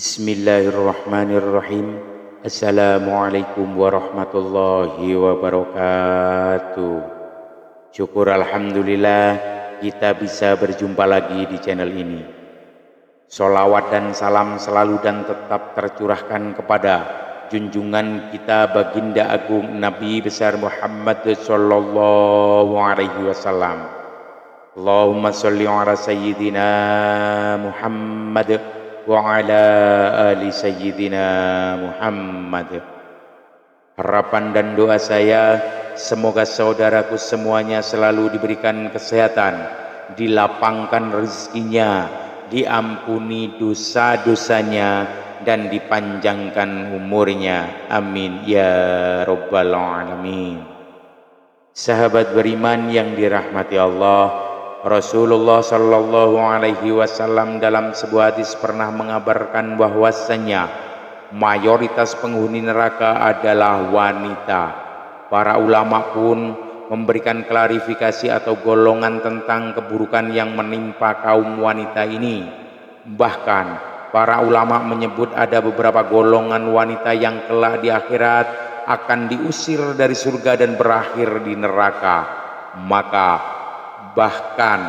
Bismillahirrahmanirrahim. Assalamualaikum warahmatullahi wabarakatuh. Syukur alhamdulillah kita bisa berjumpa lagi di channel ini. Sholawat dan salam selalu dan tetap tercurahkan kepada junjungan kita baginda agung Nabi besar Muhammad sallallahu alaihi wasallam. Allahumma sholli ala sayyidina Muhammad wa ala ali sayyidina Muhammad. Harapan dan doa saya, semoga saudaraku semuanya selalu diberikan kesehatan, dilapangkan rezekinya, diampuni dosa-dosanya, dan dipanjangkan umurnya. Amin ya rabbal alamin. Sahabat beriman yang dirahmati Allah, Rasulullah sallallahu alaihi wasallam dalam sebuah hadis pernah mengabarkan bahwasanya mayoritas penghuni neraka adalah wanita. Para ulama pun memberikan klarifikasi atau golongan tentang keburukan yang menimpa kaum wanita ini. Bahkan para ulama menyebut ada beberapa golongan wanita yang kelak di akhirat akan diusir dari surga dan berakhir di neraka. Maka bahkan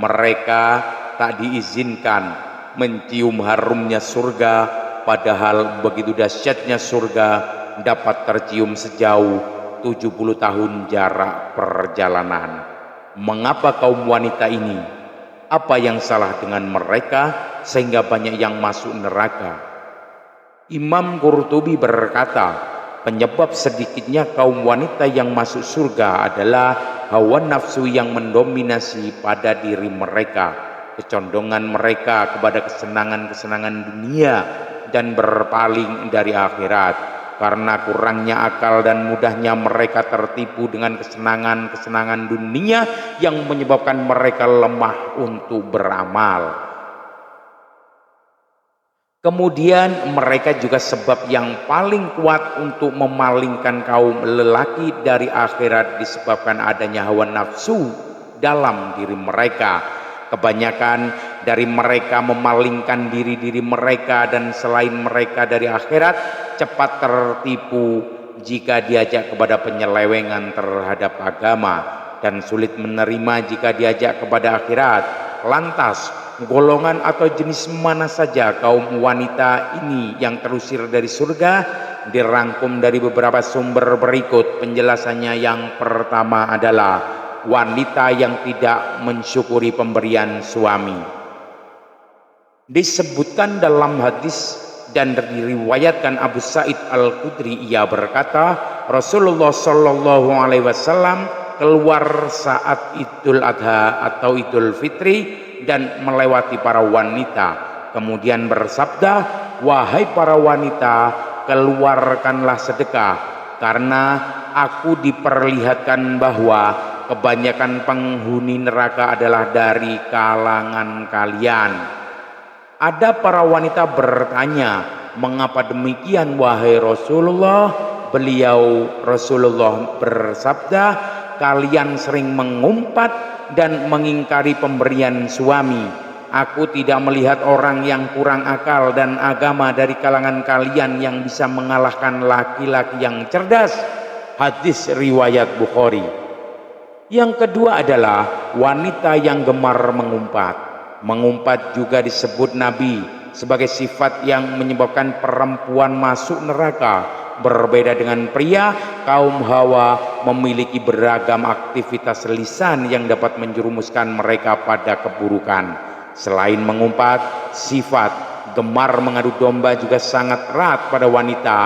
mereka tak diizinkan mencium harumnya surga, padahal begitu dahsyatnya surga dapat tercium sejauh 70 tahun jarak perjalanan. Mengapa kaum wanita ini? Apa yang salah dengan mereka sehingga banyak yang masuk neraka? Imam Qurtubi berkata, penyebab sedikitnya kaum wanita yang masuk surga adalah hawa nafsu yang mendominasi pada diri mereka, kecondongan mereka kepada kesenangan-kesenangan dunia dan berpaling dari akhirat. Karena kurangnya akal dan mudahnya mereka tertipu dengan kesenangan-kesenangan dunia yang menyebabkan mereka lemah untuk beramal. Kemudian mereka juga sebab yang paling kuat untuk memalingkan kaum lelaki dari akhirat disebabkan adanya hawa nafsu dalam diri mereka. Kebanyakan dari mereka memalingkan diri-diri mereka dan selain mereka dari akhirat, cepat tertipu jika diajak kepada penyelewengan terhadap agama dan sulit menerima jika diajak kepada akhirat. Lantas golongan atau jenis mana saja kaum wanita ini yang terusir dari surga? Dirangkum dari beberapa sumber berikut penjelasannya. Yang pertama adalah wanita yang tidak mensyukuri pemberian suami. Disebutkan dalam hadis dan diriwayatkan Abu Sa'id Al-Khudri, ia berkata, Rasulullah sallallahu alaihi wasallam keluar saat Idul Adha atau Idul Fitri dan melewati para wanita, kemudian bersabda, wahai para wanita, keluarkanlah sedekah, karena aku diperlihatkan bahwa kebanyakan penghuni neraka adalah dari kalangan kalian. Ada para wanita bertanya, mengapa demikian wahai Rasulullah? Rasulullah bersabda, kalian sering mengumpat dan mengingkari pemberian suami. Aku tidak melihat orang yang kurang akal dan agama dari kalangan kalian yang bisa mengalahkan laki-laki yang cerdas. Hadis riwayat Bukhari. Yang kedua adalah wanita yang gemar mengumpat. Mengumpat juga disebut Nabi sebagai sifat yang menyebabkan perempuan masuk neraka. Berbeda dengan pria, kaum Hawa memiliki beragam aktivitas lisan yang dapat menjerumuskan mereka pada keburukan. Selain mengumpat, sifat gemar mengadu domba juga sangat erat pada wanita,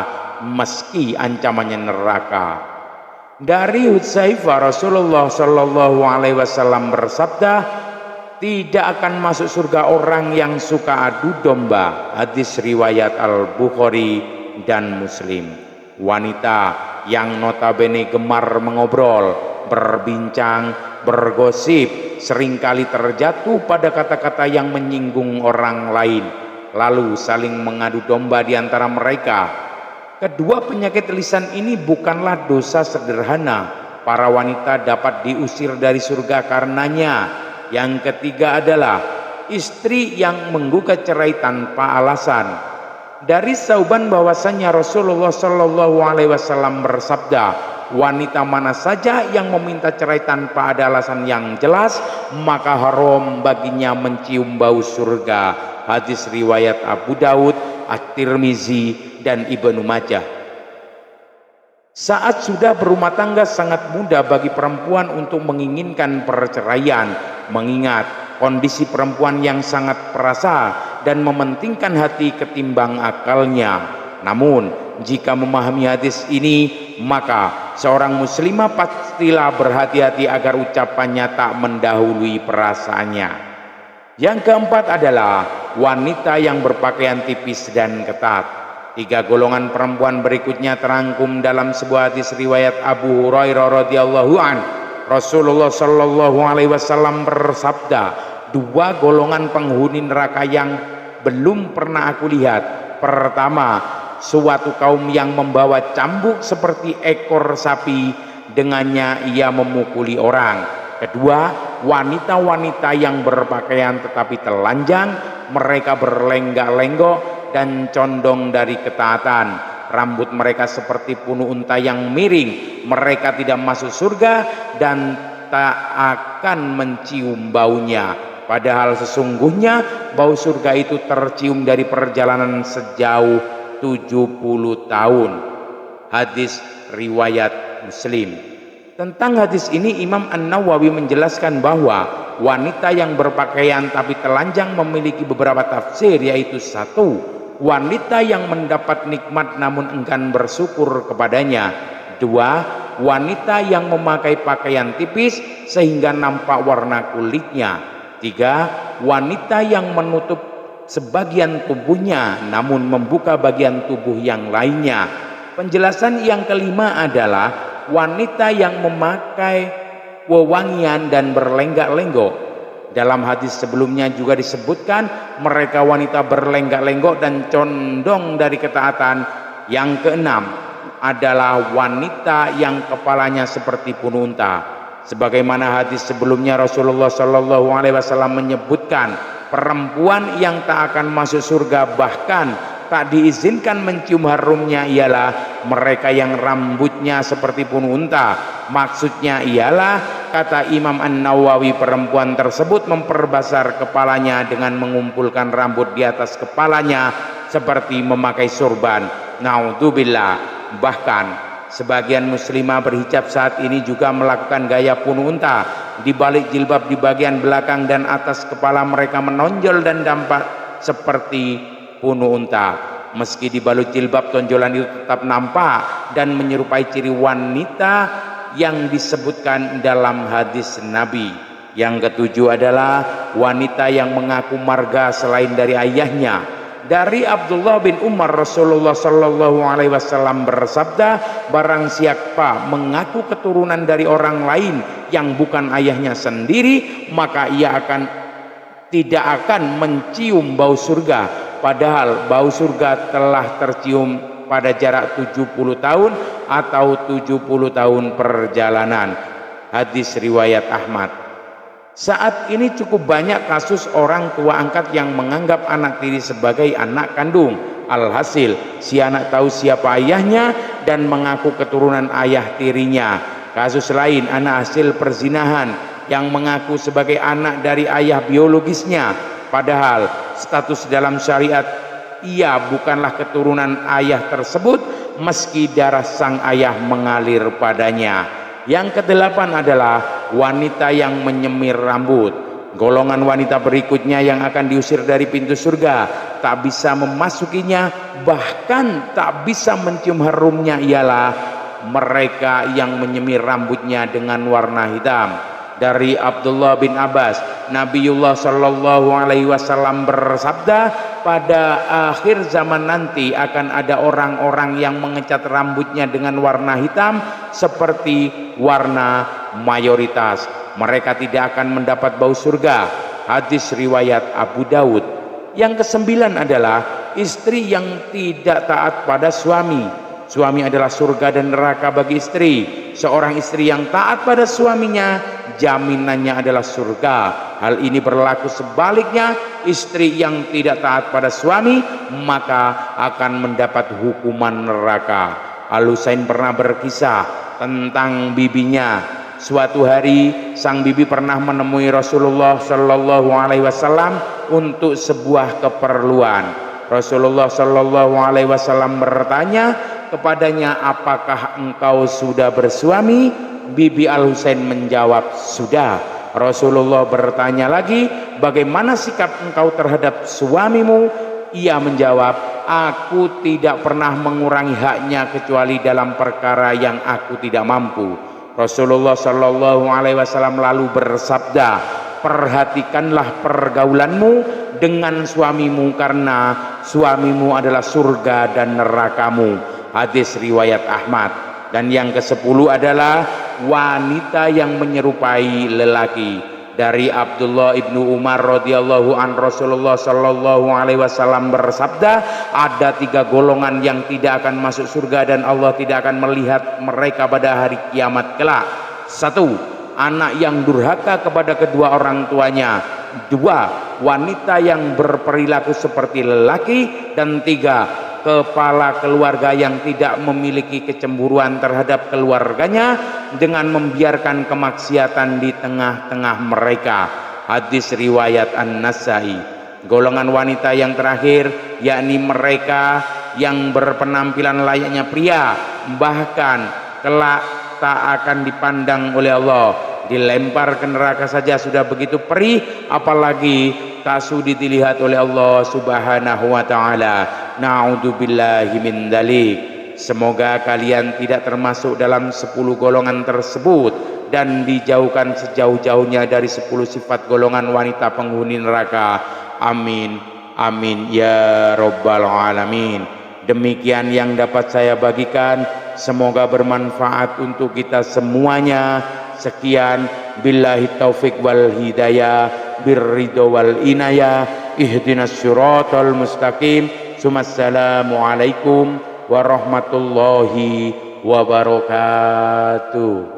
meski ancamannya neraka. Dari Hudzaifah, Rasulullah sallallahu alaihi wasallam bersabda, tidak akan masuk surga orang yang suka adu domba. Hadis riwayat Al-Bukhari dan Muslim. Wanita yang notabene gemar mengobrol, berbincang, bergosip, seringkali terjatuh pada kata-kata yang menyinggung orang lain, lalu saling mengadu domba di antara mereka. Kedua penyakit lisan ini bukanlah dosa sederhana. Para wanita dapat diusir dari surga karenanya. Yang ketiga adalah istri yang menggugat cerai tanpa alasan. Dari Sauban bahwasanya Rasulullah Shallallahu Alaihi Wasallam bersabda, wanita mana saja yang meminta cerai tanpa ada alasan yang jelas, maka haram baginya mencium bau surga. Hadis riwayat Abu Daud, At-Tirmizi, dan Ibnu Majah. Saat sudah berumah tangga sangat mudah bagi perempuan untuk menginginkan perceraian, mengingat kondisi perempuan yang sangat perasa dan mementingkan hati ketimbang akalnya. Namun jika memahami hadis ini, maka seorang muslimah pastilah berhati-hati agar ucapannya tak mendahului perasaannya. Yang keempat adalah wanita yang berpakaian tipis dan ketat. 3 golongan perempuan berikutnya terangkum dalam sebuah hadis riwayat Abu Hurairah radhiyallahu an. Rasulullah Shallallahu Alaihi Wasallam bersabda, 2 golongan penghuni neraka yang belum pernah aku lihat. Pertama, suatu kaum yang membawa cambuk seperti ekor sapi, dengannya ia memukuli orang. Kedua, wanita-wanita yang berpakaian tetapi telanjang, mereka berlenggak-lenggok dan condong dari ketaatan. Rambut mereka seperti punu unta yang miring. Mereka tidak masuk surga dan tak akan mencium baunya. Padahal sesungguhnya bau surga itu tercium dari perjalanan sejauh 70 tahun. Hadis riwayat Muslim. Tentang hadis ini Imam An-Nawawi menjelaskan bahwa wanita yang berpakaian tapi telanjang memiliki beberapa tafsir, yaitu 1, wanita yang mendapat nikmat namun enggan bersyukur kepadanya. 2, wanita yang memakai pakaian tipis sehingga nampak warna kulitnya. 3, wanita yang menutup sebagian tubuhnya namun membuka bagian tubuh yang lainnya. Penjelasan yang kelima adalah wanita yang memakai wewangian dan berlenggak-lenggok. Dalam hadis sebelumnya juga disebutkan mereka wanita berlenggak-lenggok dan condong dari ketaatan. Yang keenam adalah wanita yang kepalanya seperti punu unta. Sebagaimana hadis sebelumnya Rasulullah Shallallahu Alaihi Wasallam menyebutkan perempuan yang tak akan masuk surga bahkan tak diizinkan mencium harumnya ialah mereka yang rambutnya seperti punu unta. Maksudnya ialah, kata Imam An-Nawawi, perempuan tersebut memperbesar kepalanya dengan mengumpulkan rambut di atas kepalanya seperti memakai sorban. Naudzubillah. Bahkan sebagian muslimah berhijab saat ini juga melakukan gaya punu unta. Di balik jilbab di bagian belakang dan atas kepala mereka menonjol dan tampak seperti punu unta. Meski dibalut jilbab, tonjolan itu tetap nampak dan menyerupai ciri wanita yang disebutkan dalam hadis Nabi. Yang ketujuh adalah wanita yang mengaku marga selain dari ayahnya. Dari Abdullah bin Umar, Rasulullah Shallallahu Alaihi Wasallam bersabda, barang siapa mengaku keturunan dari orang lain yang bukan ayahnya sendiri, maka ia tidak akan mencium bau surga. Padahal bau surga telah tercium pada jarak 70 tahun atau 70 tahun perjalanan. Hadis riwayat Ahmad. Saat ini cukup banyak kasus orang tua angkat yang menganggap anak tiri sebagai anak kandung. Alhasil si anak tahu siapa ayahnya dan mengaku keturunan ayah tirinya. Kasus lain, anak hasil perzinahan yang mengaku sebagai anak dari ayah biologisnya, padahal status dalam syariat ia bukanlah keturunan ayah tersebut meski darah sang ayah mengalir padanya. Yang kedelapan adalah wanita yang menyemir rambut. Golongan wanita berikutnya yang akan diusir dari pintu surga, tak bisa memasukinya, bahkan tak bisa mencium harumnya ialah mereka yang menyemir rambutnya dengan warna hitam. Dari Abdullah bin Abbas, Nabiullah Shallallahu Alaihi Wasallam bersabda, pada akhir zaman nanti akan ada orang-orang yang mengecat rambutnya dengan warna hitam seperti warna mayoritas. Mereka tidak akan mendapat bau surga. Hadis riwayat Abu Daud. Yang kesembilan adalah istri yang tidak taat pada suami. Suami adalah surga dan neraka bagi istri. Seorang istri yang taat pada suaminya jaminannya adalah surga. Hal ini berlaku sebaliknya, istri yang tidak taat pada suami maka akan mendapat hukuman neraka. Al-Husain pernah berkisah tentang bibinya. Suatu hari sang bibi pernah menemui Rasulullah Shallallahu Alaihi Wasallam untuk sebuah keperluan. Rasulullah Shallallahu Alaihi Wasallam bertanya kepadanya, apakah engkau sudah bersuami? Bibi Al-Husain menjawab, sudah. Rasulullah bertanya lagi, bagaimana sikap engkau terhadap suamimu? Ia menjawab, aku tidak pernah mengurangi haknya kecuali dalam perkara yang aku tidak mampu. Rasulullah Shallallahu Alaihi Wasallam lalu bersabda, perhatikanlah pergaulanmu dengan suamimu karena suamimu adalah surga dan nerakamu. Hadis riwayat Ahmad. Dan yang ke-10 adalah wanita yang menyerupai lelaki. Dari Abdullah ibnu Umar radhiyallahu an, Rasulullah Shallallahu Alaihi Wasallam bersabda, ada 3 golongan yang tidak akan masuk surga dan Allah tidak akan melihat mereka pada hari kiamat kelak. 1. Anak yang durhaka kepada kedua orang tuanya. 2. Wanita yang berperilaku seperti lelaki. Dan 3. Kepala keluarga yang tidak memiliki kecemburuan terhadap keluarganya dengan membiarkan kemaksiatan di tengah-tengah mereka. Hadis riwayat An-Nasai. Golongan wanita yang terakhir yakni mereka yang berpenampilan layaknya pria, bahkan kelak tak akan dipandang oleh Allah, dilempar ke neraka saja sudah begitu perih, apalagi tak sudi dilihat oleh Allah Subhanahu wa taala. Na'udzubillahi min dzalik. Semoga kalian tidak termasuk dalam 10 golongan tersebut dan dijauhkan sejauh-jauhnya dari 10 sifat golongan wanita penghuni neraka. Amin. Amin ya rabbal alamin. Demikian yang dapat saya bagikan, semoga bermanfaat untuk kita semuanya. Sekian, billahi taufik wal hidayah, birridho wal inayah, ihdinas syiratal mustaqim. Assalamualaikum warahmatullahi wabarakatuh.